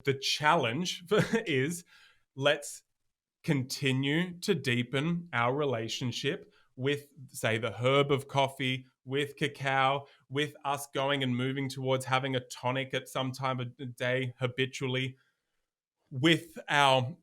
The challenge is, let's continue to deepen our relationship with, say, the herb of coffee, with cacao, with us going and moving towards having a tonic at some time of the day habitually, with our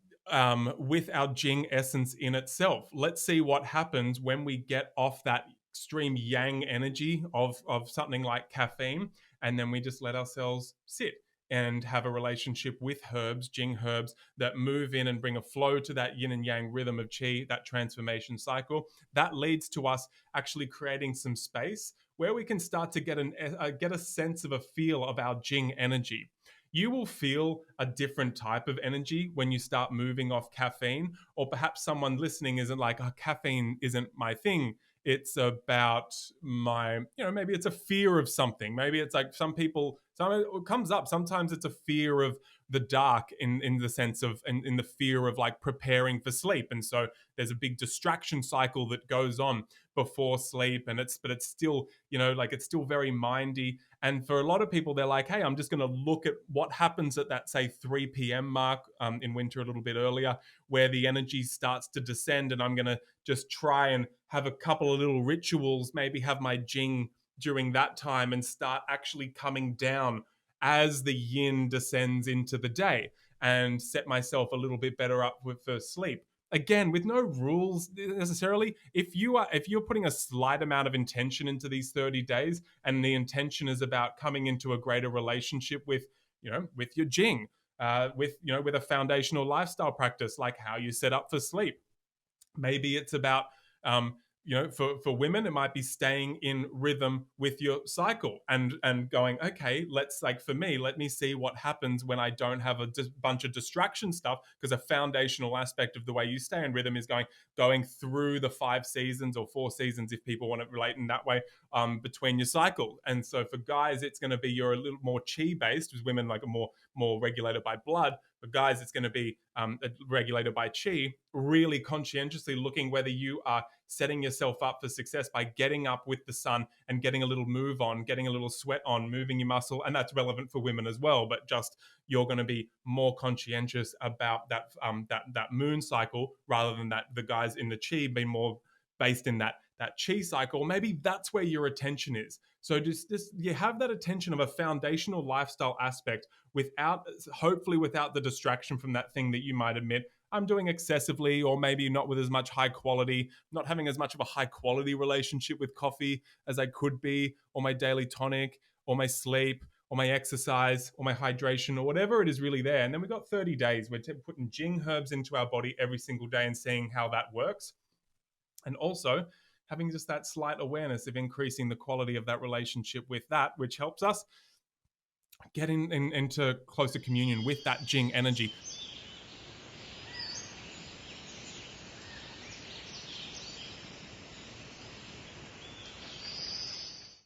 Jing essence in itself. Let's see what happens when we get off that extreme yang energy of something like caffeine, and then we just let ourselves sit and have a relationship with herbs, Jing herbs, that move in and bring a flow to that yin and yang rhythm of qi, that transformation cycle. That leads to us actually creating some space where we can start to get a sense of a feel of our Jing energy. You will feel a different type of energy when you start moving off caffeine, or perhaps someone listening isn't like, oh, caffeine isn't my thing. It's about maybe it's a fear of something. Maybe it's like it comes up. Sometimes it's a fear of the dark in the sense of, in the fear of like preparing for sleep. And so there's a big distraction cycle that goes on before sleep. But it's still, like it's still very mindy. And for a lot of people, they're like, hey, I'm just going to look at what happens at that, say, 3 p.m. mark, in winter a little bit earlier, where the energy starts to descend. And I'm going to just try and have a couple of little rituals, maybe have my Jing during that time and start actually coming down as the yin descends into the day, and set myself a little bit better up for sleep. Again, with no rules necessarily. If you're putting a slight amount of intention into these 30 days, and the intention is about coming into a greater relationship with with your Jing, with a foundational lifestyle practice like how you set up for sleep. Maybe it's about, for women, it might be staying in rhythm with your cycle, and going, okay, let's, like, for me, let me see what happens when I don't have a bunch of distraction stuff, because a foundational aspect of the way you stay in rhythm is going through the 5 seasons, or 4 seasons if people want to relate in that way, between your cycle. And so for guys, it's going to be, you're a little more chi based, with women like a more regulated by blood. For guys, it's going to be regulated by qi, really conscientiously looking whether you are setting yourself up for success by getting up with the sun and getting a little move on, getting a little sweat on, moving your muscle. And that's relevant for women as well, but just, you're going to be more conscientious about that moon cycle, rather than that the guys in the qi be more based in that qi cycle. Maybe that's where your attention is. So just you have that attention of a foundational lifestyle aspect, hopefully without the distraction from that thing that you might admit I'm doing excessively, or maybe not with as much high quality, not having as much of a high quality relationship with coffee as I could be, or my daily tonic, or my sleep, or my exercise, or my hydration, or whatever it is really there. And then we've got 30 days. We're putting Jing herbs into our body every single day and seeing how that works. And also having just that slight awareness of increasing the quality of that relationship with that, which helps us get into closer communion with that Jing energy.